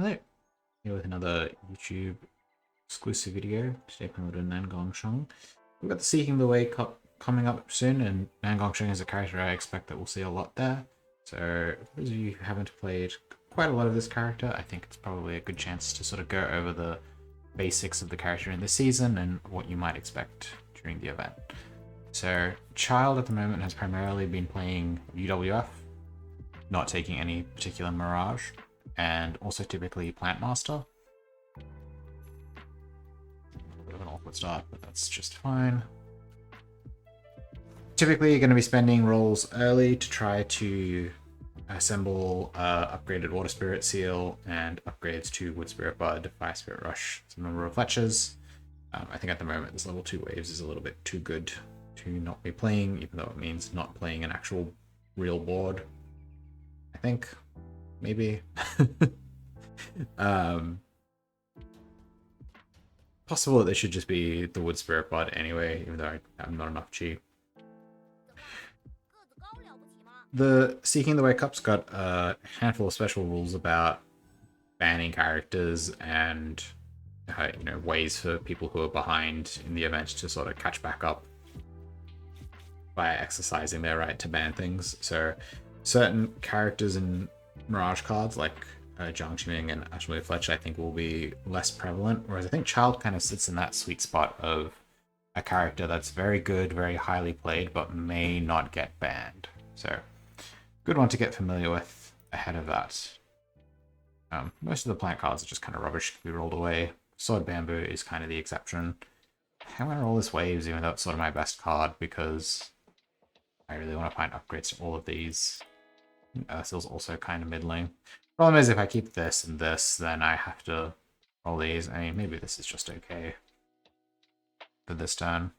Hello, here with another YouTube exclusive video. Today playing with Nangong Sheng. We've got the Seeking the Way coming up soon, and Nangong Sheng is a character I expect that we'll see a lot there. So for those of you who haven't played quite a lot of this character, I think it's probably a good chance to sort of go over the basics of the character in this season and what you might expect during the event. So Child at the moment has primarily been playing UWF, not taking any particular Mirage, and also typically Plant Master. A bit of an awkward start, but that's just fine. Typically, you're going to be spending rolls early to try to assemble upgraded Water Spirit Seal and upgrades to Wood Spirit Bud, Fire Spirit Rush, some number of Fletchers. I think at the moment this level 2 waves is a little bit too good to not be playing, even though it means not playing an actual real board. I think, maybe. Possible that they should just be the Wood Spirit Bud anyway, even though I have not enough chi. The Seeking the Way Cup's got a handful of special rules about banning characters and ways for people who are behind in the event to sort of catch back up by exercising their right to ban things. So certain characters in Mirage cards like Jiang Qiming and Ashway Fletch I think will be less prevalent, whereas I think Child kind of sits in that sweet spot of a character that's very good, very highly played, but may not get banned. So good one to get familiar with ahead of that. Most of the plant cards are just kind of rubbish, can be rolled away. Sword Bamboo is kind of the exception. I'm going to roll this Waves, even though it's sort of my best card, because I really want to find upgrades to all of these. Earthseal's also kind of middling. Problem is, if I keep this and this, then I have to roll these. I mean, maybe this is just okay for this turn.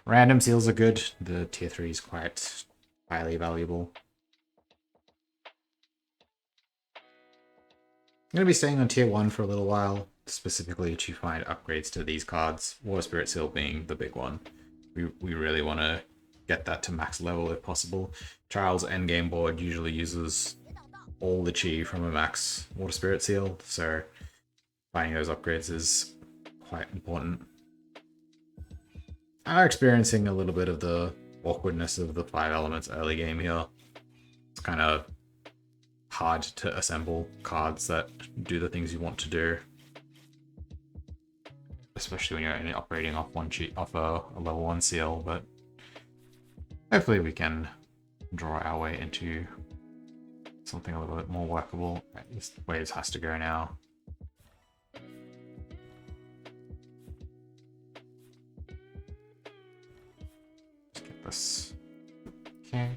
Random seals are good. The tier 3 is quite highly valuable. I'm going to be staying on tier 1 for a little while, specifically to find upgrades to these cards, Water Spirit Seal being the big one. We really want to get that to max level if possible. Child's endgame board usually uses all the chi from a max Water Spirit Seal, so finding those upgrades is quite important. I'm experiencing a little bit of the awkwardness of the 5 elements early game here. It's kind of hard to assemble cards that do the things you want to do, especially when you're only operating off a level 1 seal, but hopefully we can draw our way into something a little bit more workable. Right, this Waves has to go now. Let's get this. Okay.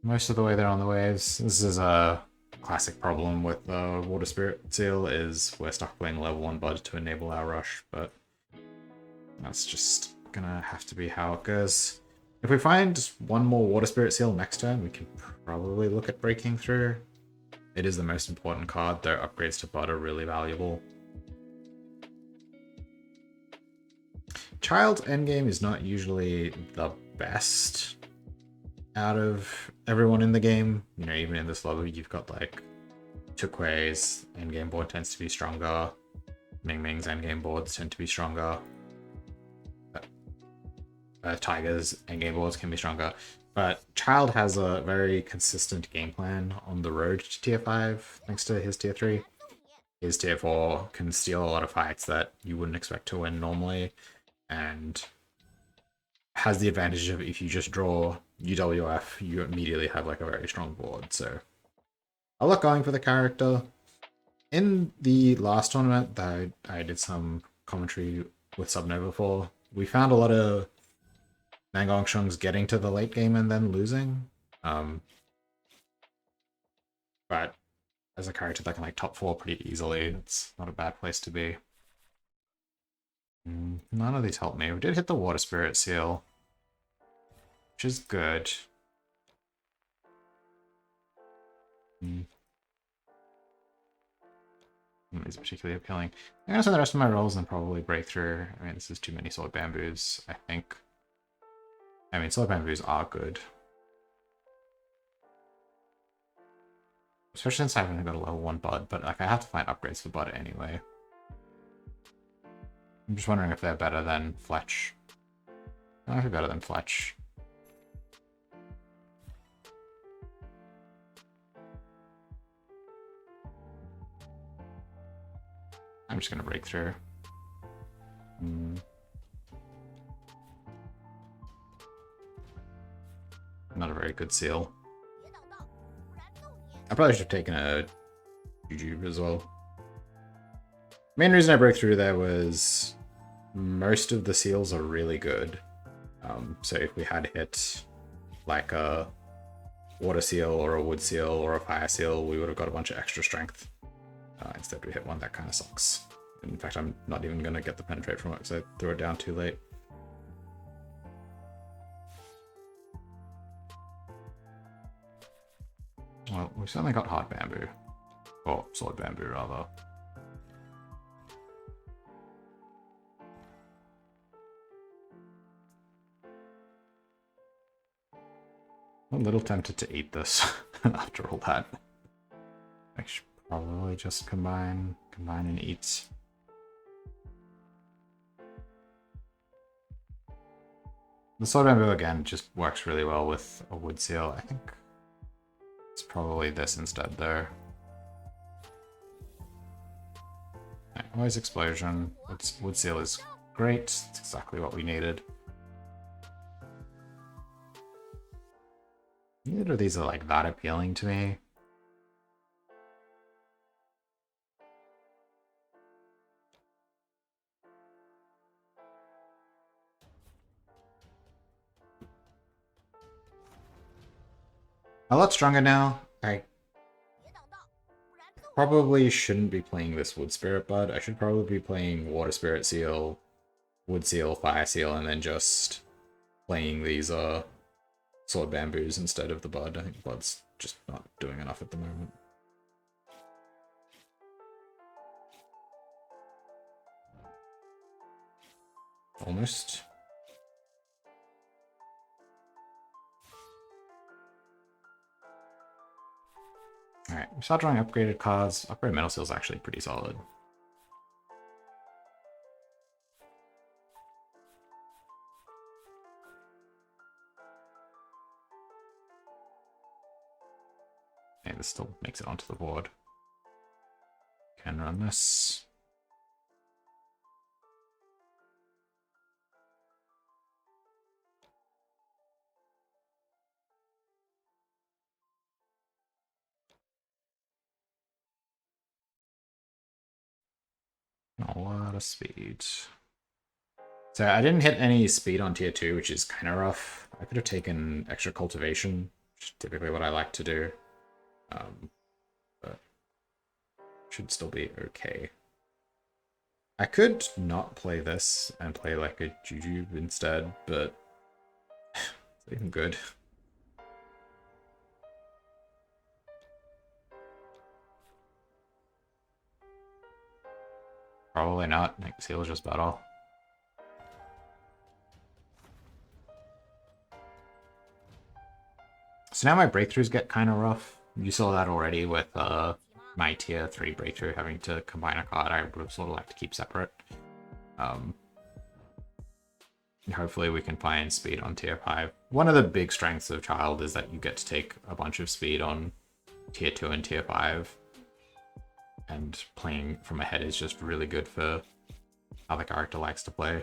Most of the way there on the Waves. This is a classic problem with the Water Spirit Seal, is we're stuck playing level 1 Bud to enable our rush, but that's just gonna have to be how it goes. If we find one more Water Spirit Seal next turn, we can probably look at breaking through. It is the most important card, though upgrades to Bud are really valuable. Child's endgame is not usually the best out of everyone in the game. You know, even in this level, you've got like Tukwei's endgame board tends to be stronger. Ming Ming's endgame boards tend to be stronger. Tiger's endgame boards can be stronger. But Child has a very consistent game plan on the road to tier 5, thanks to his tier 3. His tier 4 can steal a lot of fights that you wouldn't expect to win normally, and has the advantage of if you just draw UWF, you immediately have like a very strong board. So a lot going for the character. In the last tournament that I did some commentary with Subnova for, we found a lot of Nangong Sheng's getting to the late game and then losing. But as a character that can like top 4 pretty easily, it's not a bad place to be. None of these help me. We did hit the Water Spirit Seal, which is good. Is particularly appealing. I'm gonna send the rest of my rolls and probably break through. I mean, this is too many Sword Bamboos, I think. I mean, Sword Bamboos are good. Especially since I haven't got a level 1 bud, but like I have to find upgrades for bud anyway. I'm just wondering if they're better than Fletch. I think better than Fletch. I'm just gonna break through. Not a very good seal. I probably should have taken a Jujube as well. Main reason I broke through there was most of the seals are really good. So if we had hit like a water seal or a wood seal or a fire seal, we would have got a bunch of extra strength. Instead we hit one that kind of sucks. In fact, I'm not even going to get the penetrate from it because I threw it down too late. Well, we certainly got hard bamboo. Or solid bamboo, rather. I'm a little tempted to eat this after all that. I should probably just combine and eat. The solid bamboo, again, just works really well with a wood seal. I think it's probably this instead, though. Right, noise explosion. Wood seal is great. It's exactly what we needed. Neither of these are like that appealing to me. A lot stronger now. I probably shouldn't be playing this Wood Spirit Bud. I should probably be playing Water Spirit Seal, Wood Seal, Fire Seal, and then just playing these Sword Bamboos instead of the Bud. I think the Bud's just not doing enough at the moment. Almost. Alright, we start drawing upgraded cards. Upgraded Metal Seal is actually pretty solid. Okay, this still makes it onto the board. Can run this. A lot of speed. So I didn't hit any speed on tier 2, which is kind of rough. I could have taken extra cultivation, which is typically what I like to do. But should still be okay. I could not play this and play like a Jujube instead, but it's even good. Probably not. I think Seal is just better. So now my breakthroughs get kind of rough. You saw that already with my tier 3 breakthrough having to combine a card I would sort of like to keep separate. Hopefully we can find speed on tier 5. One of the big strengths of Child is that you get to take a bunch of speed on tier 2 and tier 5. And playing from ahead is just really good for how the character likes to play.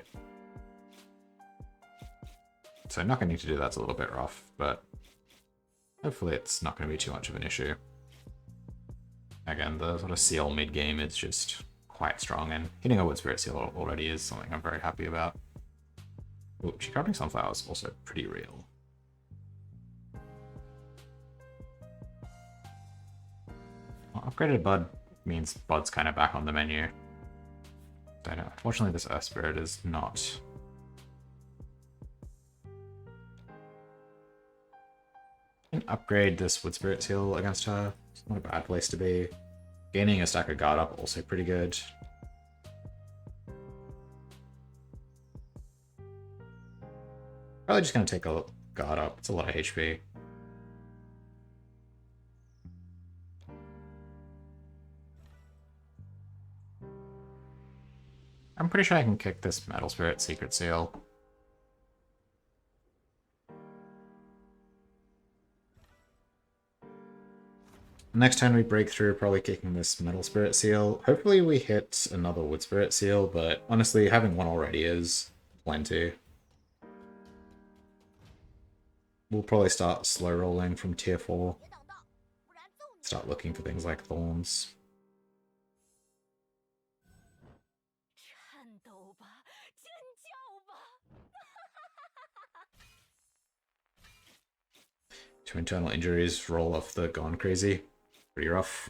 So not going to do that's a little bit rough, but hopefully it's not going to be too much of an issue. Again, the sort of seal mid-game is just quite strong, and hitting a Wood Spirit Seal already is something I'm very happy about. Ooh, She-Carving Sunflower is also pretty real. Well, upgraded Bud means Bud's kind of back on the menu. I know, unfortunately this Earth Spirit is not. I can upgrade this Wood Spirit Seal against her. It's not a bad place to be. Gaining a stack of guard up also pretty good. Probably just gonna take a guard up. It's a lot of HP. I'm pretty sure I can kick this Metal Spirit Secret Seal. Next turn we break through, probably kicking this Metal Spirit Seal. Hopefully we hit another Wood Spirit Seal, but honestly, having one already is plenty. We'll probably start slow rolling from tier 4. Start looking for things like thorns. Two internal injuries roll off the Gone Crazy. Pretty rough.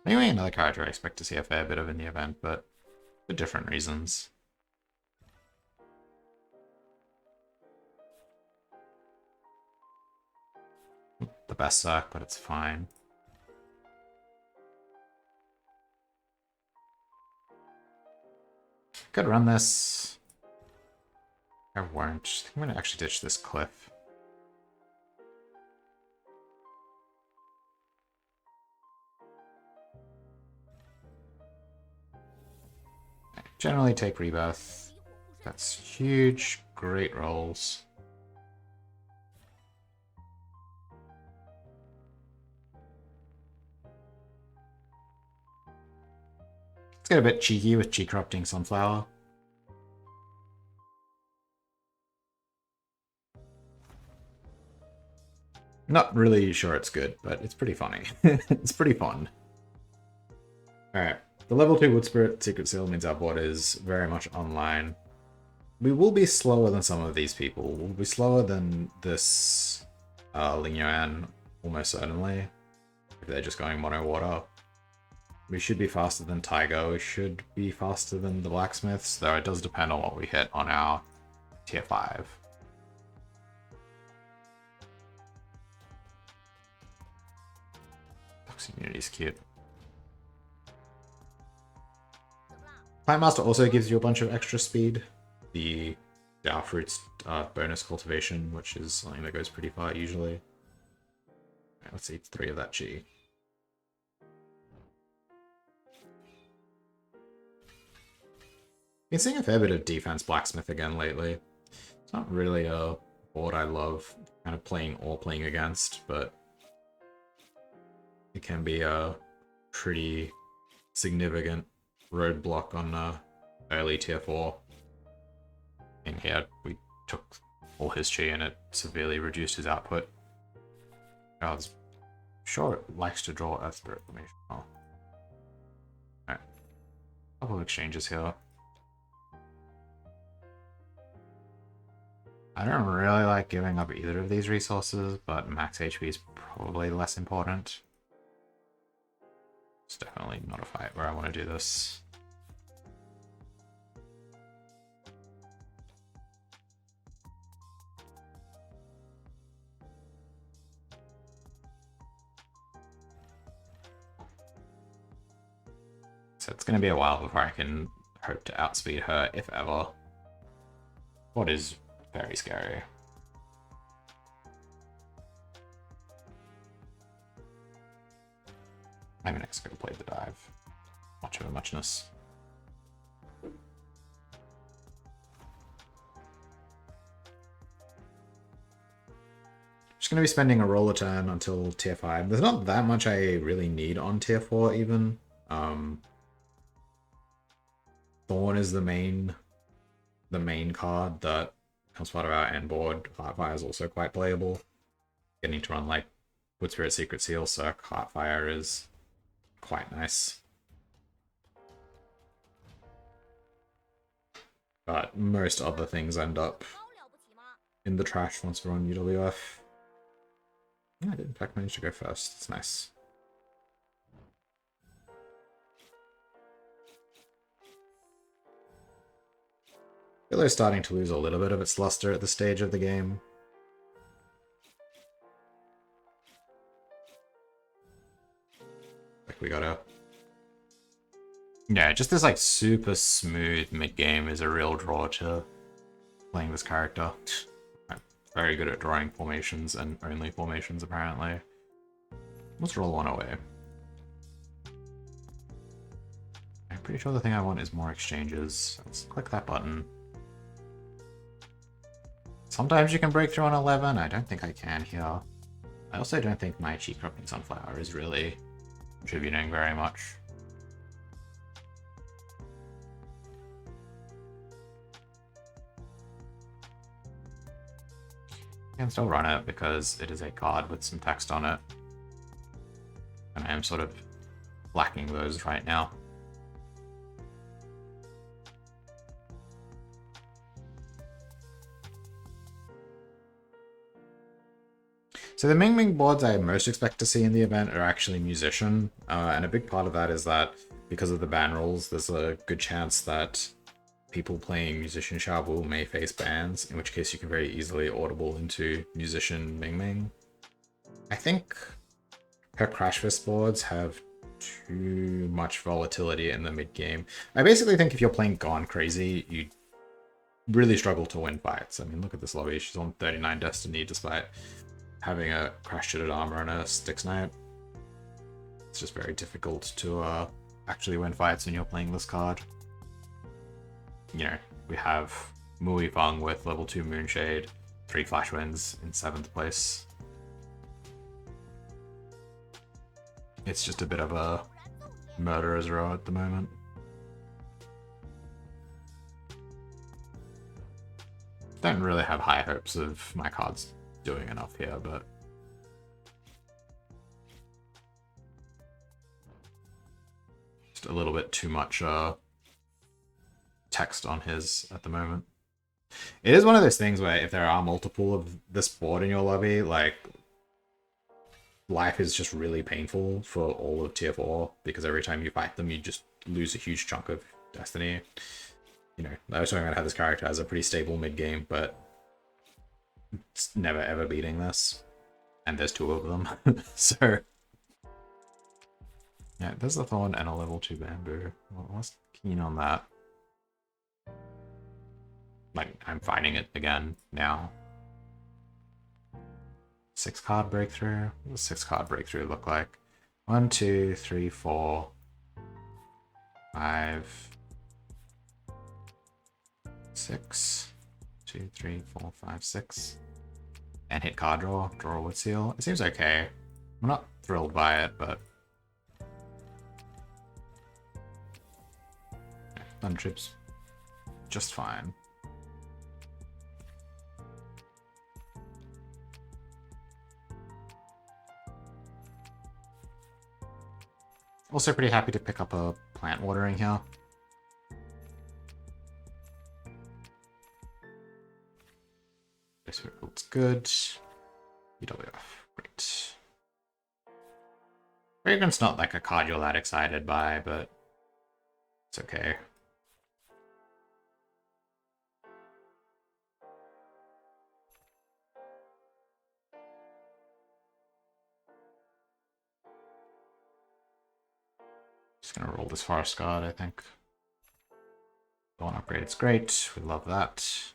Anyway, another character I expect to see a fair bit of in the event, but for different reasons. The best suck, but it's fine. Could run this. I won't. I think I'm gonna actually ditch this cliff. Generally take rebirth. That's huge. Great rolls. Let's get a bit cheeky with Chi Corrupting Sunflower. Not really sure it's good, but it's pretty funny. It's pretty fun. Alright, the level 2 Wood Spirit Secret Seal means our board is very much online. We will be slower than some of these people. We'll be slower than this Ling Yuan, almost certainly. If they're just going mono water. We should be faster than Tiger. We should be faster than the Blacksmiths, though it does depend on what we hit on our tier 5. Toxic Immunity's cute. Plant Master also gives you a bunch of extra speed. The Dao Fruits bonus cultivation, which is something that goes pretty far usually. Right, let's eat 3 of that Chi. Been seeing a fair bit of defense Blacksmith again lately. It's not really a board I love kind of playing or playing against, but it can be a pretty significant roadblock on early tier 4. And here we took all his Chi and it severely reduced his output. I was sure it likes to draw Earth Spirit formation. Oh. Alright. Couple of exchanges here. I don't really like giving up either of these resources, but max HP is probably less important. It's definitely not a fight where I want to do this. So it's going to be a while before I can hope to outspeed her, if ever. What is very scary. I'm an expert who played the dive. Much of a muchness. Just going to be spending a roller turn until tier 5. There's not that much I really need on tier 4 even. Thorn is the main card that becomes part of our end board. Heartfire is also quite playable. Getting to run like Wood Spirit Secret Seal, Cirque, Heartfire is quite nice. But most other things end up in the trash once we're on UWF. Yeah, I did in fact manage to go first. It's nice. Yellow's starting to lose a little bit of its luster at this stage of the game. Like we gotta... Yeah, just this like super smooth mid-game is a real draw to playing this character. I'm very good at drawing formations and only formations, apparently. Let's roll one away. I'm pretty sure the thing I want is more exchanges. Let's click that button. Sometimes you can break through on 11. I don't think I can here. I also don't think my cheap cropping sunflower is really contributing very much. I can still run it because it is a card with some text on it. And I am sort of lacking those right now. So the Ming Ming boards I most expect to see in the event are actually Musician, and a big part of that is that because of the ban rules, there's a good chance that people playing Musician Shabu may face bans, in which case you can very easily audible into Musician Ming Ming. I think her Crash Fist boards have too much volatility in the mid-game. I basically think if you're playing Gone Crazy, you really struggle to win fights. I mean, look at this lobby. She's on 39 Destiny despite having a crash-shitted armor and a Styx Knight. It's just very difficult to actually win fights when you're playing this card. You know, we have Mui Feng with level 2 Moonshade, 3 Flash Wins in 7th place. It's just a bit of a murderer's row at the moment. Don't really have high hopes of my cards doing enough here, but just a little bit too much text on his at the moment. It is one of those things where if there are multiple of this board in your lobby, like, life is just really painful for all of tier 4, because every time you fight them, you just lose a huge chunk of destiny. You know, I was talking about how this character has a pretty stable mid-game, but it's never ever beating this. And there's 2 of them. So yeah, there's the Thorn and a level 2 Bamboo. Well, I was keen on that. Like, I'm fighting it again now. 6 card breakthrough. What does 6 card breakthrough look like? 1, 2, 3, 4, 5, 6. 2, 3, 4, 5, 6. And hit card draw. Draw a wood seal. It seems okay. I'm not thrilled by it, but Thunderchip's just fine. Also pretty happy to pick up a plant watering here. This looks good. UWF, great. Fragrance not like a card you're that excited by, but it's okay. Just gonna roll this Forest Guard, I think. Dawn upgrade, it's great. We love that.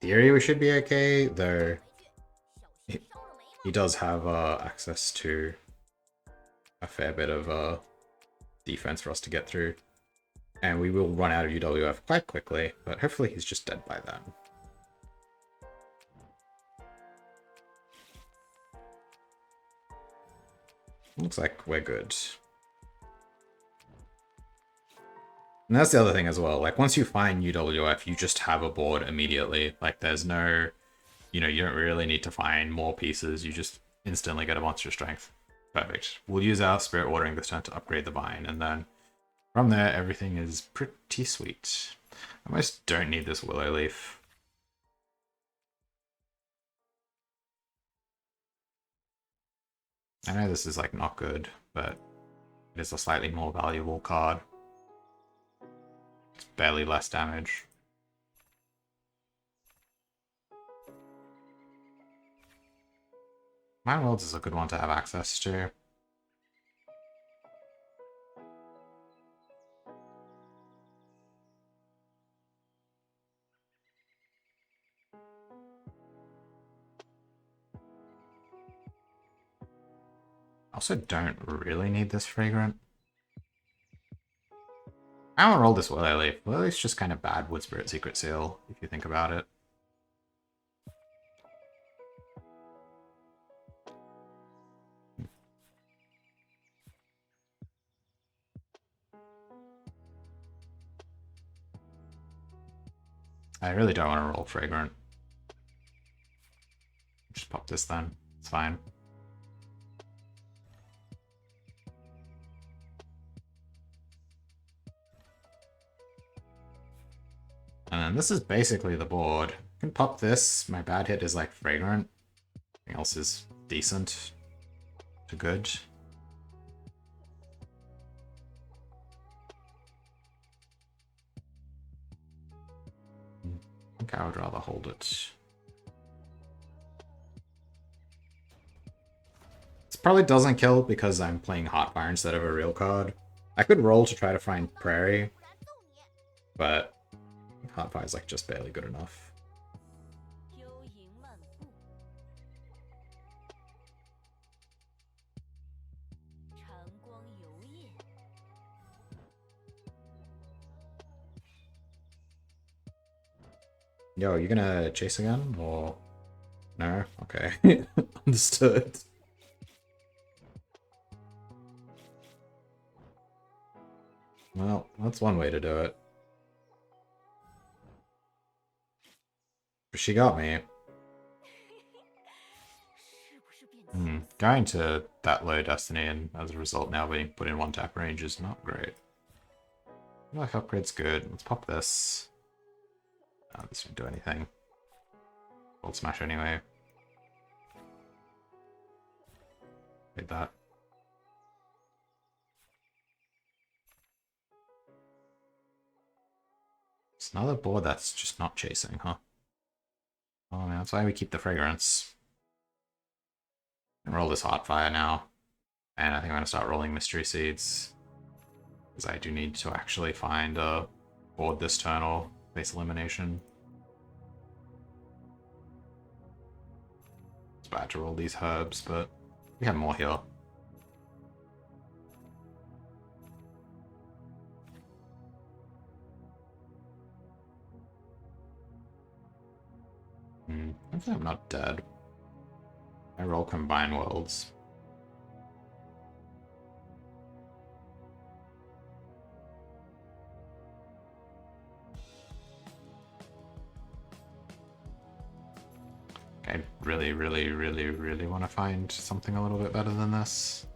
Theory we should be okay, though he does have access to a fair bit of defense for us to get through. And we will run out of UWF quite quickly, but hopefully he's just dead by then. Looks like we're good. And that's the other thing as well. Like, once you find UWF, you just have a board immediately. Like, there's no, you know, you don't really need to find more pieces. You just instantly get a monster strength. Perfect. We'll use our Spirit Watering this turn to upgrade the Vine, and then from there, everything is pretty sweet. I almost don't need this Willow Leaf. I know this is, like, not good, but it is a slightly more valuable card. It's barely less damage. Mind Worlds is a good one to have access to. also don't really need this fragrant. I don't roll this Willow Leaf. Willow Leaf's just kind of bad Wood Spirit Secret Seal, if you think about it. I really don't want to roll Fragrant. Just pop this then. It's fine. And then this is basically the board. I can pop this. My bad hit is like Fragrant. Everything else is decent to good. I think I would rather hold it. This probably doesn't kill because I'm playing Heartfire instead of a real card. I could roll to try to find Prairie, but Heartfire is like just barely good enough. Yo, you gonna chase again, or no? Okay, understood. Well, that's one way to do it. But she got me. Going to that low Destiny and as a result now being put in 1-tap range is not great. Like upgrade's good. Let's pop this. Oh, this won't do anything. Gold Smash anyway. Hit that. It's another board that's just not chasing, huh? Oh man, that's why we keep the Fragrance. And roll this Heartfire now. And I think I'm gonna start rolling Mystery Seeds. Because I do need to actually find a board this turn or face elimination. It's bad to roll these herbs, but we have more here. Hopefully I'm not dead. I roll Combine Worlds. I really, really, really, really want to find something a little bit better than this.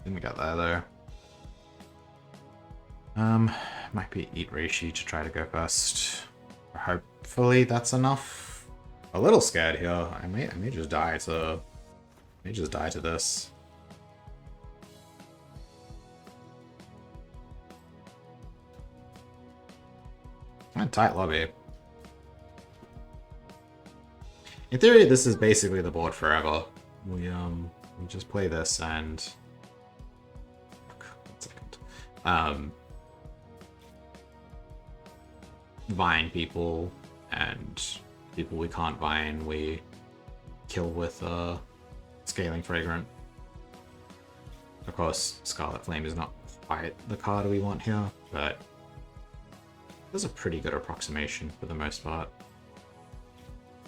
Didn't get there though. Might be Eat Reishi to try to go first. Hopefully that's enough. A little scared here. I may just die to this. A tight lobby. In theory, this is basically the board forever. We just play this and 1 second. Vine people and people we can't vine, we kill with Scaling Fragrant. Of course, Scarlet Flame is not quite the card we want here, but there's a pretty good approximation for the most part.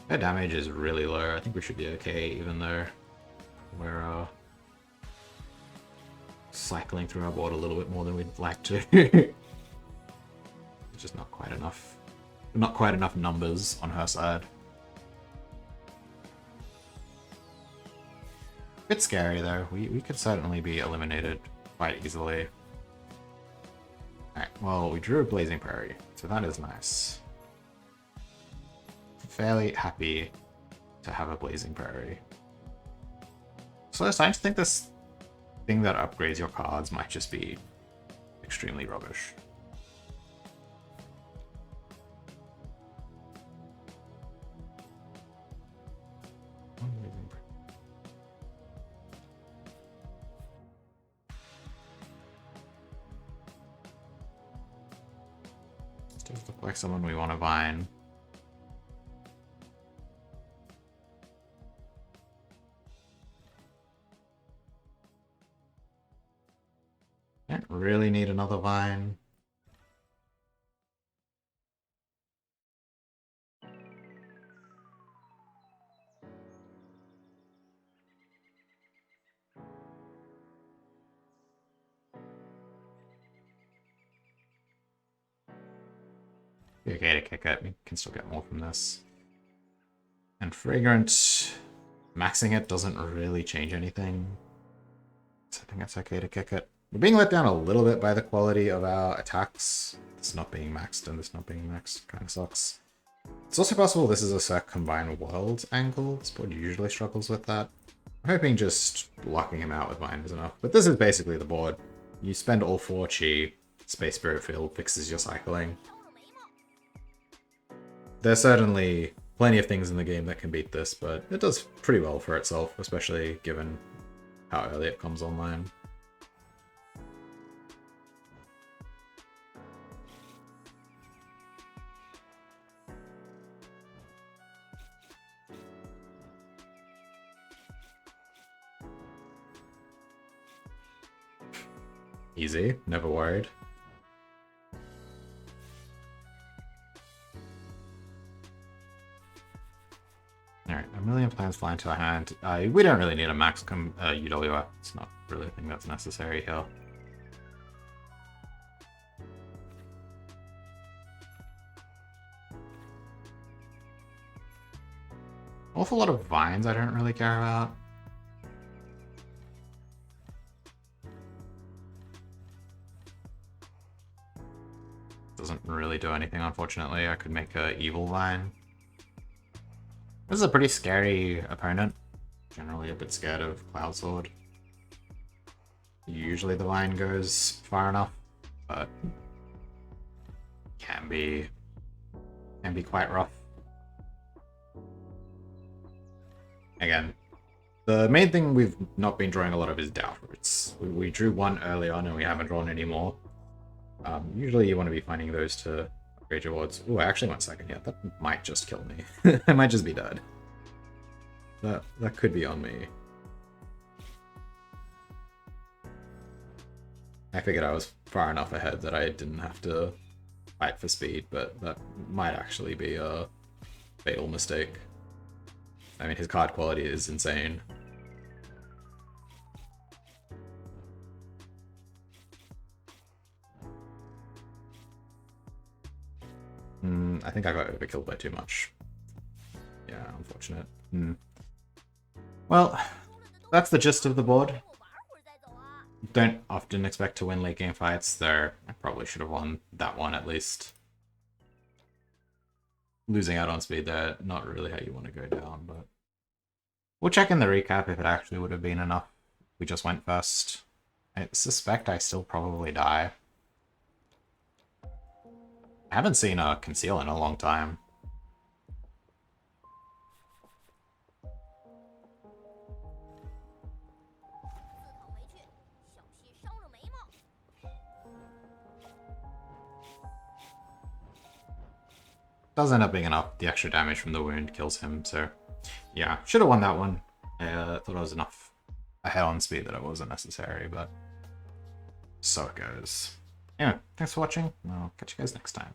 Their damage is really low. I think we should be okay, even though we're cycling through our board a little bit more than we'd like to. It's just not quite enough. Not quite enough numbers on her side. Bit scary though. We could certainly be eliminated quite easily. Alright, well, we drew a Blazing Prairie, so that is nice. Fairly happy to have a Blazing Prairie. So I'm starting to think this thing that upgrades your cards might just be extremely rubbish. This does look like someone we want to vine. Don't really need another vine. Okay to kick it. We can still get more from this. And Fragrant, maxing it doesn't really change anything. So I think it's okay to kick it. We're being let down a little bit by the quality of our attacks. This not being maxed and this not being maxed kind of sucks. It's also possible this is a Cirque Combined Worlds angle. This board usually struggles with that. I'm hoping just locking him out with Vine is enough. But this is basically the board. You spend all 4 chi, Space Spirit Field fixes your cycling. There's certainly plenty of things in the game that can beat this, but it does pretty well for itself, especially given how early it comes online. Easy, never worried. Alright, a million plans fly into our hand. We don't really need a max UWF. It's not really a thing that's necessary here. Awful lot of vines I don't really care about. Doesn't really do anything, unfortunately. I could make a evil vine. This is a pretty scary opponent. Generally a bit scared of Cloud Sword. Usually the vine goes far enough, but can be quite rough. Again, the main thing we've not been drawing a lot of is Doubt Roots. We drew one early on and we haven't drawn any more. Usually you want to be finding those to upgrade your wards. Oh, actually 1 second, yeah, that might just kill me. I might just be dead. That could be on me. I figured I was far enough ahead that I didn't have to fight for speed, but that might actually be a fatal mistake. I mean, his card quality is insane. I think I got overkilled by too much. Yeah, unfortunate. Well, that's the gist of the board. Don't often expect to win late game fights, though I probably should have won that one at least. Losing out on speed there, not really how you want to go down, but we'll check in the recap if it actually would have been enough. We just went first. I suspect I still probably die. I haven't seen a Conceal in a long time. Does end up being enough. The extra damage from the wound kills him, so yeah, should have won that one. I thought I was enough ahead on speed that it wasn't necessary, but so it goes. Anyway, thanks for watching. I'll catch you guys next time.